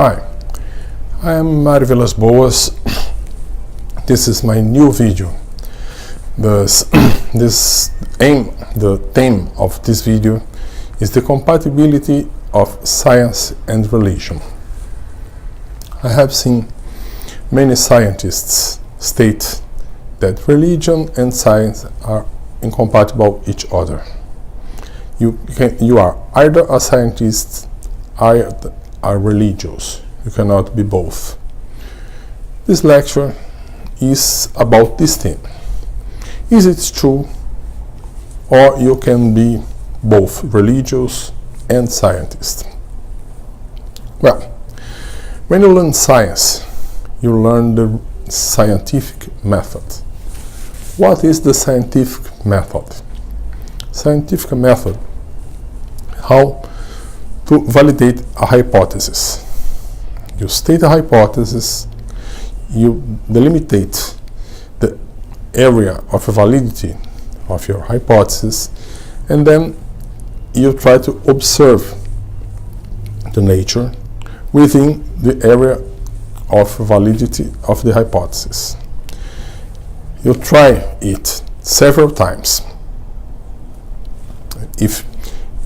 Hi, I am Mário Vilas Boas. This is my new video. The theme of this video is the compatibility of science and religion. I have seen many scientists state that religion and science are incompatible with each other. You are either a scientist or are religious. You cannot be both. This lecture is about this theme. Is it true, or you can be both religious and scientist? Well, when you learn science, you learn the scientific method. What is the scientific method? Scientific method, how to validate a hypothesis. You state a hypothesis, you delimitate the area of validity of your hypothesis, and then you try to observe the nature within the area of validity of the hypothesis. You try it several times. If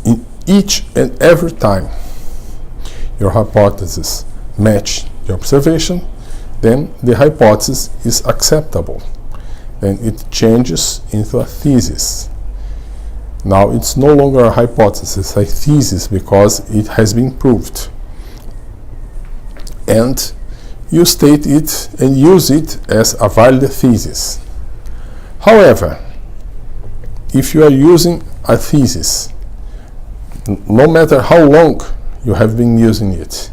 in each and every time your hypothesis match the observation, then the hypothesis is acceptable. Then it changes into a thesis. Now it's no longer a hypothesis, a thesis, because it has been proved. And you state it and use it as a valid thesis. However, if you are using a thesis, no matter how long you have been using it,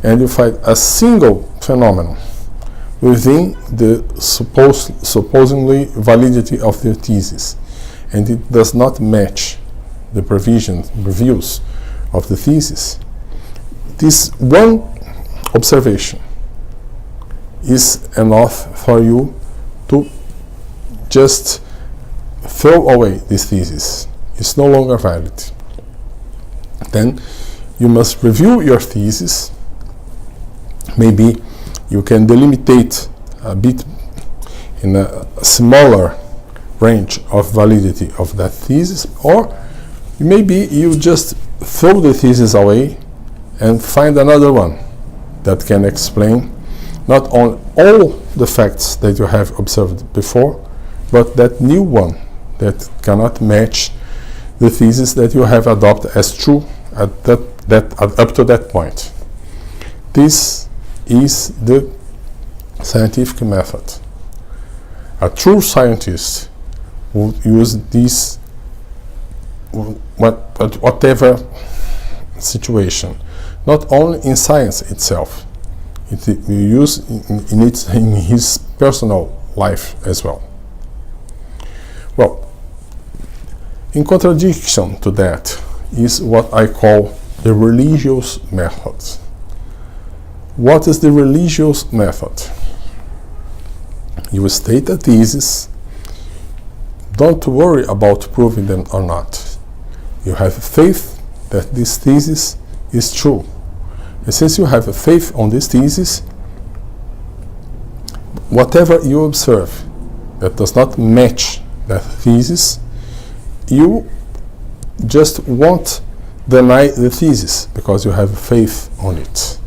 and you find a single phenomenon within the supposedly validity of the thesis, and it does not match the reviews of the thesis, this one observation is enough for you to just throw away this thesis. It's no longer valid. Then you must review your thesis. Maybe you can delimitate a bit in a smaller range of validity of that thesis, or maybe you just throw the thesis away and find another one that can explain not only all the facts that you have observed before, but that new one that cannot match the thesis that you have adopted as true at up to that point. This is the scientific method. A true scientist would use this whatever situation, not only in science itself. You use in his personal life as well. Well, in contradiction to that is what I call the religious method. What is the religious method? You state a thesis. Don't worry about proving them or not. You have faith that this thesis is true. And since you have a faith on this thesis, whatever you observe that does not match that thesis, you just won't deny the thesis because you have faith on it.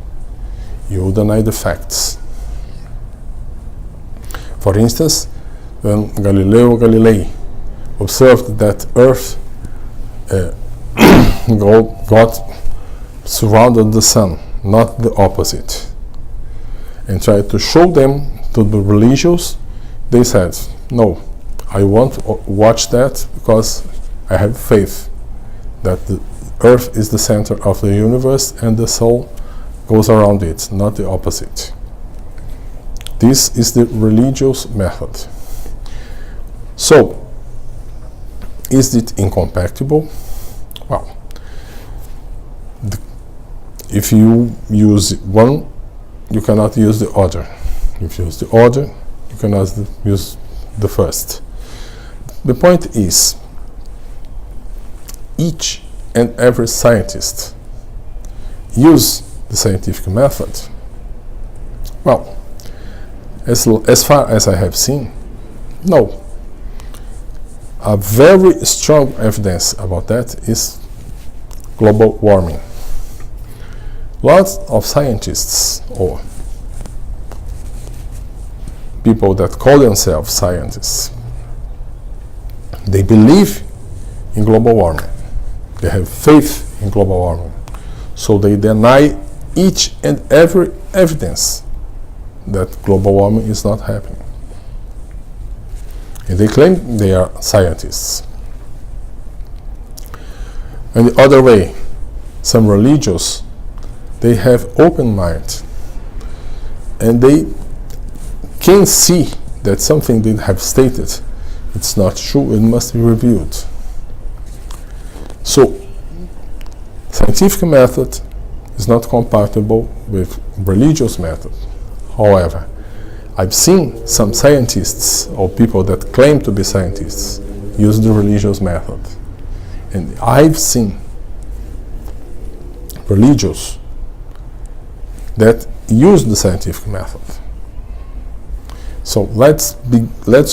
You deny the facts. For instance, when Galileo Galilei observed that Earth got surrounded the sun, not the opposite, and tried to show them to the religious, they said, no, I won't watch that because I have faith that the Earth is the center of the universe and the soul goes around it, not the opposite. This is the religious method. So, is it incompatible? Well, if you use one, you cannot use the other. If you use the other, you cannot use the first. The point is, each and every scientist use the scientific method? Well, as far as I have seen, no. A very strong evidence about that is global warming. Lots of scientists, or people that call themselves scientists, they believe in global warming. They have faith in global warming. So they deny each and every evidence that global warming is not happening. And they claim they are scientists. And the other way, some religious, they have open mind, and they can see that something they have stated, it's not true, it must be reviewed. So, scientific method is not compatible with religious method. However, I've seen some scientists or people that claim to be scientists use the religious method. And I've seen religious that use the scientific method. So let's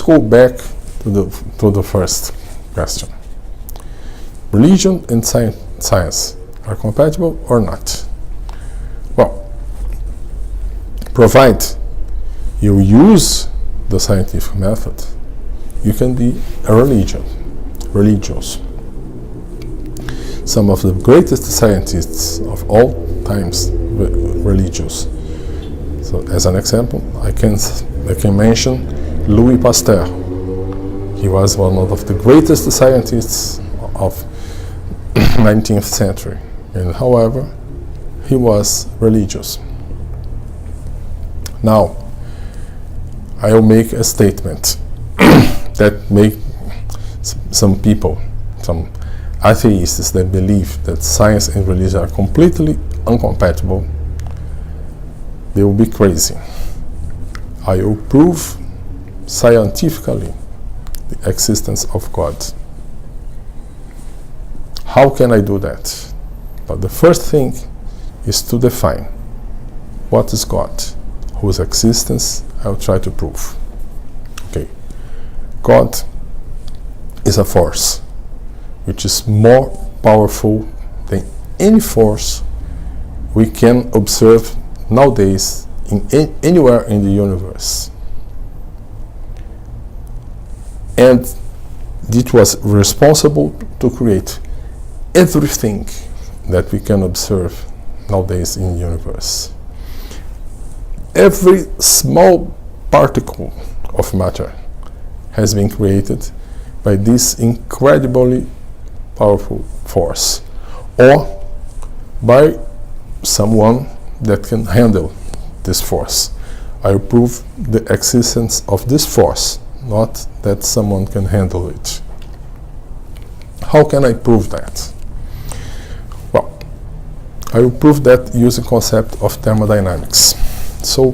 go back to the first question. Religion and science are compatible or not? Well, provide you use the scientific method, you can be religious. Some of the greatest scientists of all times were religious. So, as an example, I can mention Louis Pasteur. He was one of the greatest scientists of 19th century, and however, he was religious. Now, I will make a statement that make some people, some atheists that believe that science and religion are completely incompatible, they will be crazy. I will prove scientifically the existence of God. How can I do that? But the first thing is to define what is God, whose existence I will try to prove. Okay, God is a force which is more powerful than any force we can observe nowadays anywhere in the universe. And it was responsible to create everything that we can observe nowadays in the universe. Every small particle of matter has been created by this incredibly powerful force, or by someone that can handle this force. I prove the existence of this force, not that someone can handle it. How can I prove that? Well, I will prove that using the concept of thermodynamics. So,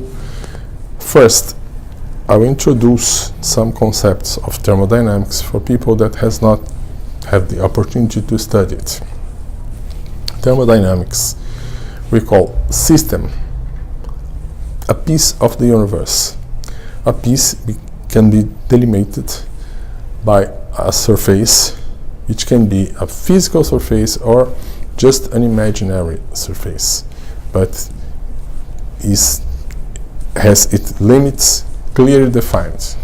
first, I will introduce some concepts of thermodynamics for people that has not had the opportunity to study it. Thermodynamics we call system, a piece of the universe. A piece can be delimited by a surface, which can be a physical surface or just an imaginary surface, but has its limits clearly defined.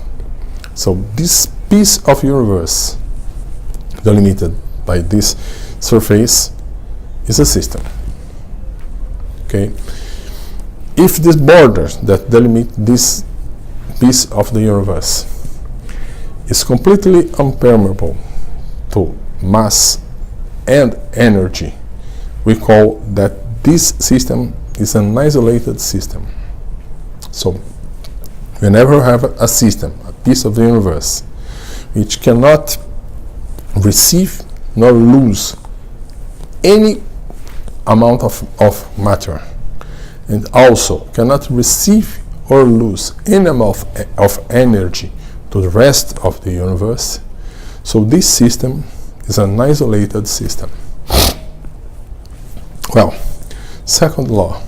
So this piece of universe delimited by this surface is a system. Okay? If this border that delimit this piece of the universe is completely impermeable to mass and energy, we call that this system is an isolated system. So, whenever you have a system, a piece of the universe, which cannot receive nor lose any amount of matter, and also cannot receive or lose any amount of energy to the rest of the universe, so this system is an isolated system. Well, second law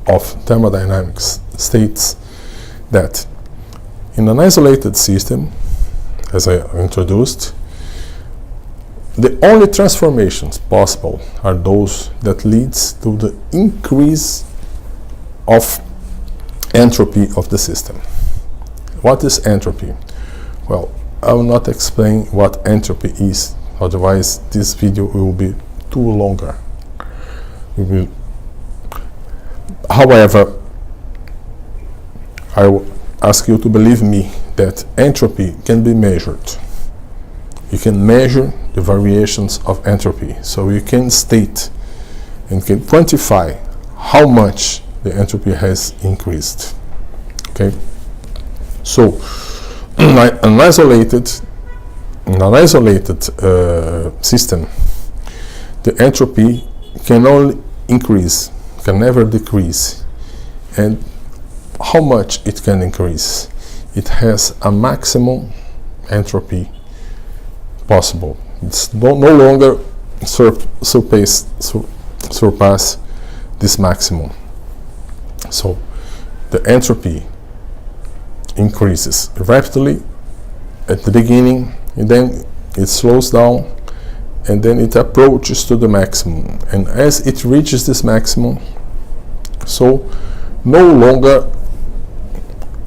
of thermodynamics states that in an isolated system, as I introduced, the only transformations possible are those that leads to the increase of entropy of the system. What is entropy? Well, I will not explain what entropy is, otherwise this video will be too longer. However, I will ask you to believe me that entropy can be measured. You can measure the variations of entropy, so you can state and can quantify how much the entropy has increased. Okay, so in an isolated system, the entropy can only increase, can never decrease. And how much it can increase? It has a maximum entropy possible. It's no longer surpass this maximum. So the entropy increases rapidly at the beginning, and then it slows down, and then it approaches to the maximum. And as it reaches this maximum, so no longer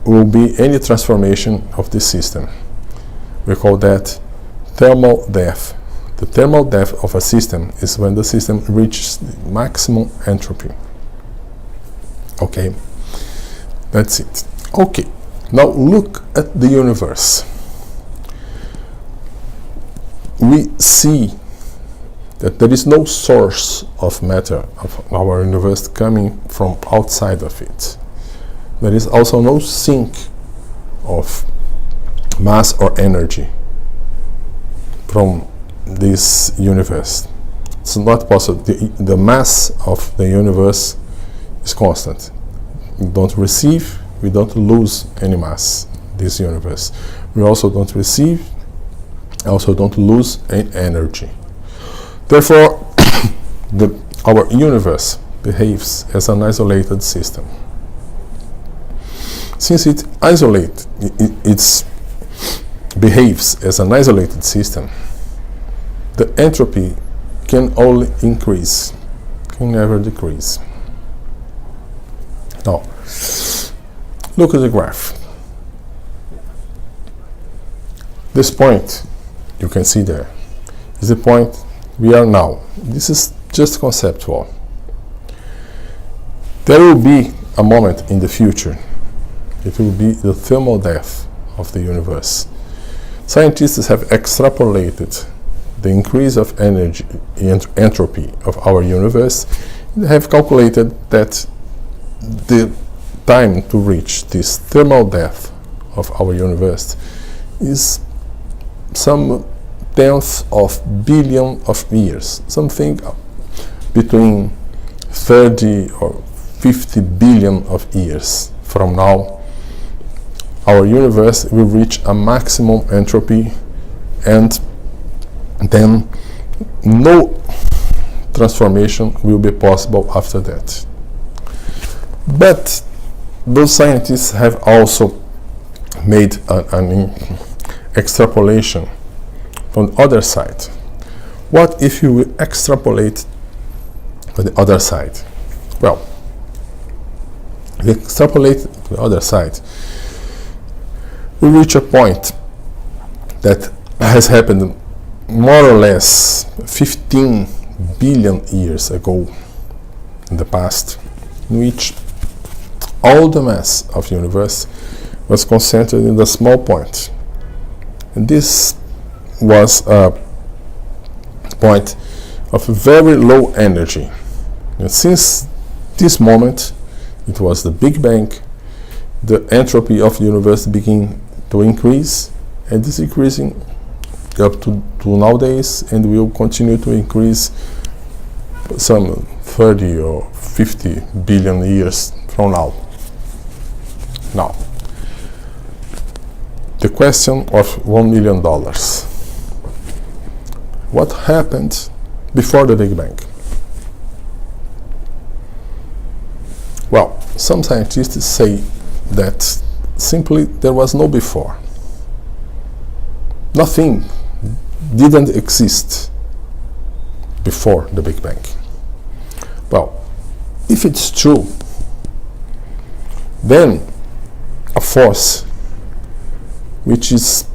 will be any transformation of this system. We call that thermal death. The thermal death of a system is when the system reaches the maximum entropy. Okay, that's it. Okay, now look at the universe. We see that there is no source of matter of our universe coming from outside of it. There is also no sink of mass or energy from this universe. It's not possible. The mass of the universe is constant. We don't receive, we don't lose any mass in this universe. We also don't receive, also don't lose any energy. Therefore, our universe behaves as an isolated system. Since it behaves as an isolated system, the entropy can only increase, can never decrease. Now, look at the graph. This point, you can see there, is the point we are now. This is just conceptual. There will be a moment in the future. It will be the thermal death of the universe. Scientists have extrapolated the increase of energy and entropy of our universe. They have calculated that the time to reach this thermal death of our universe is some tenth of billion of years, something between 30 or 50 billion of years from now. Our universe will reach a maximum entropy, and then no transformation will be possible after that. But those scientists have also made an extrapolation from the other side. What if you will extrapolate to the other side? Well, we extrapolate to the other side, we reach a point that has happened more or less 15 billion years ago in the past, in which all the mass of the universe was concentrated in a small point. And this was a point of very low energy. And since this moment, it was the Big Bang, the entropy of the universe began to increase, and is increasing up to nowadays, and will continue to increase some 30 or 50 billion years from now. Now, the question of $1 million. What happened before the Big Bang? Well, some scientists say that simply there was no before. Nothing didn't exist before the Big Bang. Well, if it's true, then a force which is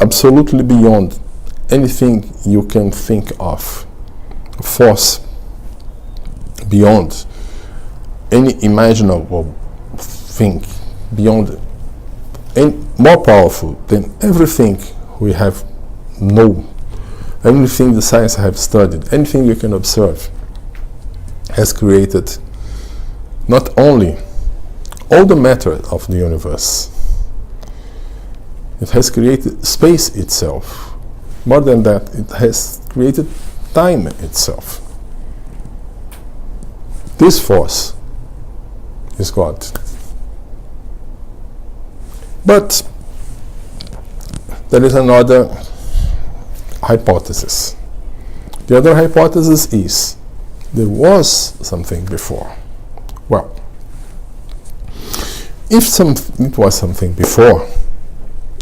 absolutely beyond anything you can think of, a force beyond any imaginable thing, beyond and more powerful than everything we have known, everything the science have studied, anything you can observe, has created not only all the matter of the universe, it has created space itself. More than that, it has created time itself. This force is God. But there is another hypothesis. The other hypothesis is there was something before. Well, if it was something before,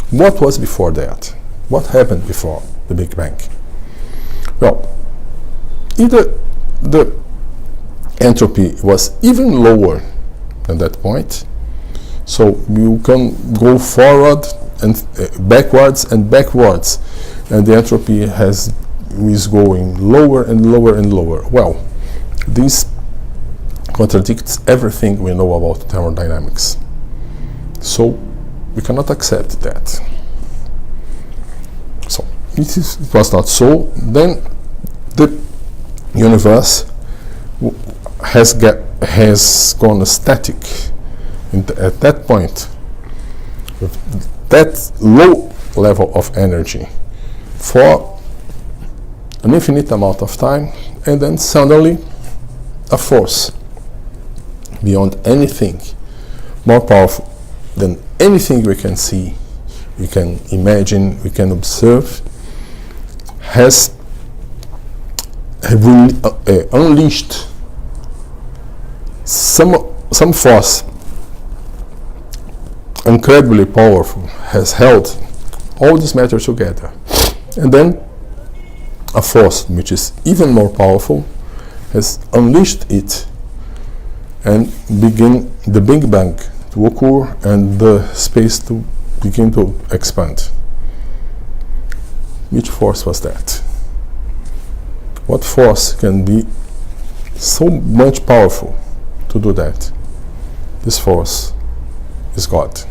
what was before that? What happened before the Big Bang? Well, either the entropy was even lower than that point, so you can go forward and backwards and backwards, and the entropy is going lower and lower and lower. Well, this contradicts everything we know about thermodynamics. So we cannot accept that. So it was not so. Then the universe has gone static at that point, with that low level of energy for an infinite amount of time, and then suddenly a force beyond anything, more powerful than anything we can see, we can imagine, we can observe, has unleashed some force incredibly powerful, has held all this matter together, and then a force which is even more powerful has unleashed it and begin the Big Bang to occur and the space to begin to expand. Which force was that? What force can be so much powerful to do that? This force is God.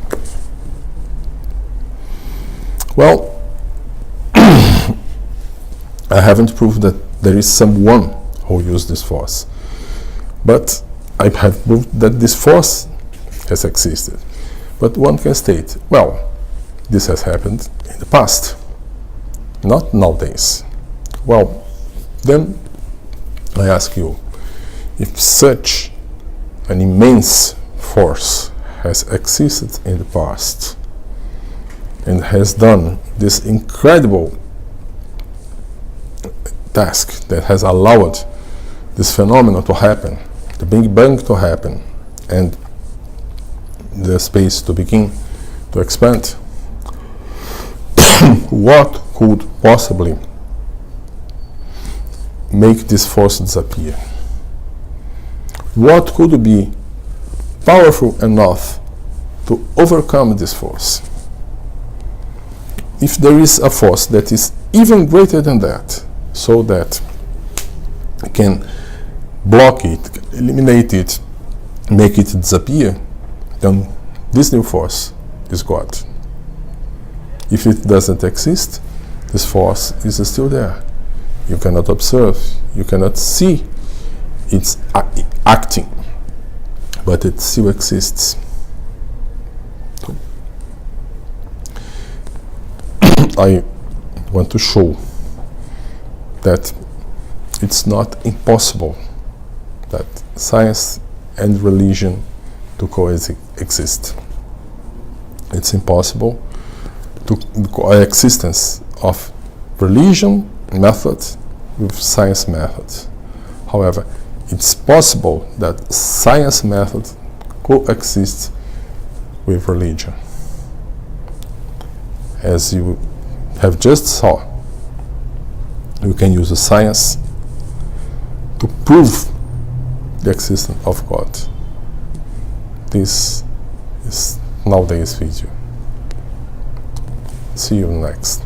Well, I haven't proved that there is someone who used this force, but I have proved that this force has existed. But one can state, well, this has happened in the past, not nowadays. Well, then I ask you, if such an immense force has existed in the past and has done this incredible task that has allowed this phenomenon to happen, the Big Bang to happen, and the space to begin to expand, what could possibly make this force disappear? What could be powerful enough to overcome this force? If there is a force that is even greater than that, so that it can block it, eliminate it, make it disappear, then this new force is God. If it doesn't exist, this force is still there. You cannot observe, you cannot see it's acting, but it still exists. I want to show that it's not impossible that science and religion to coexist. It's impossible to coexistence of religion method with science method. However, it's possible that science method coexist with religion. As you have just saw, you can use the science to prove the existence of God. This is nowadays video. See you next.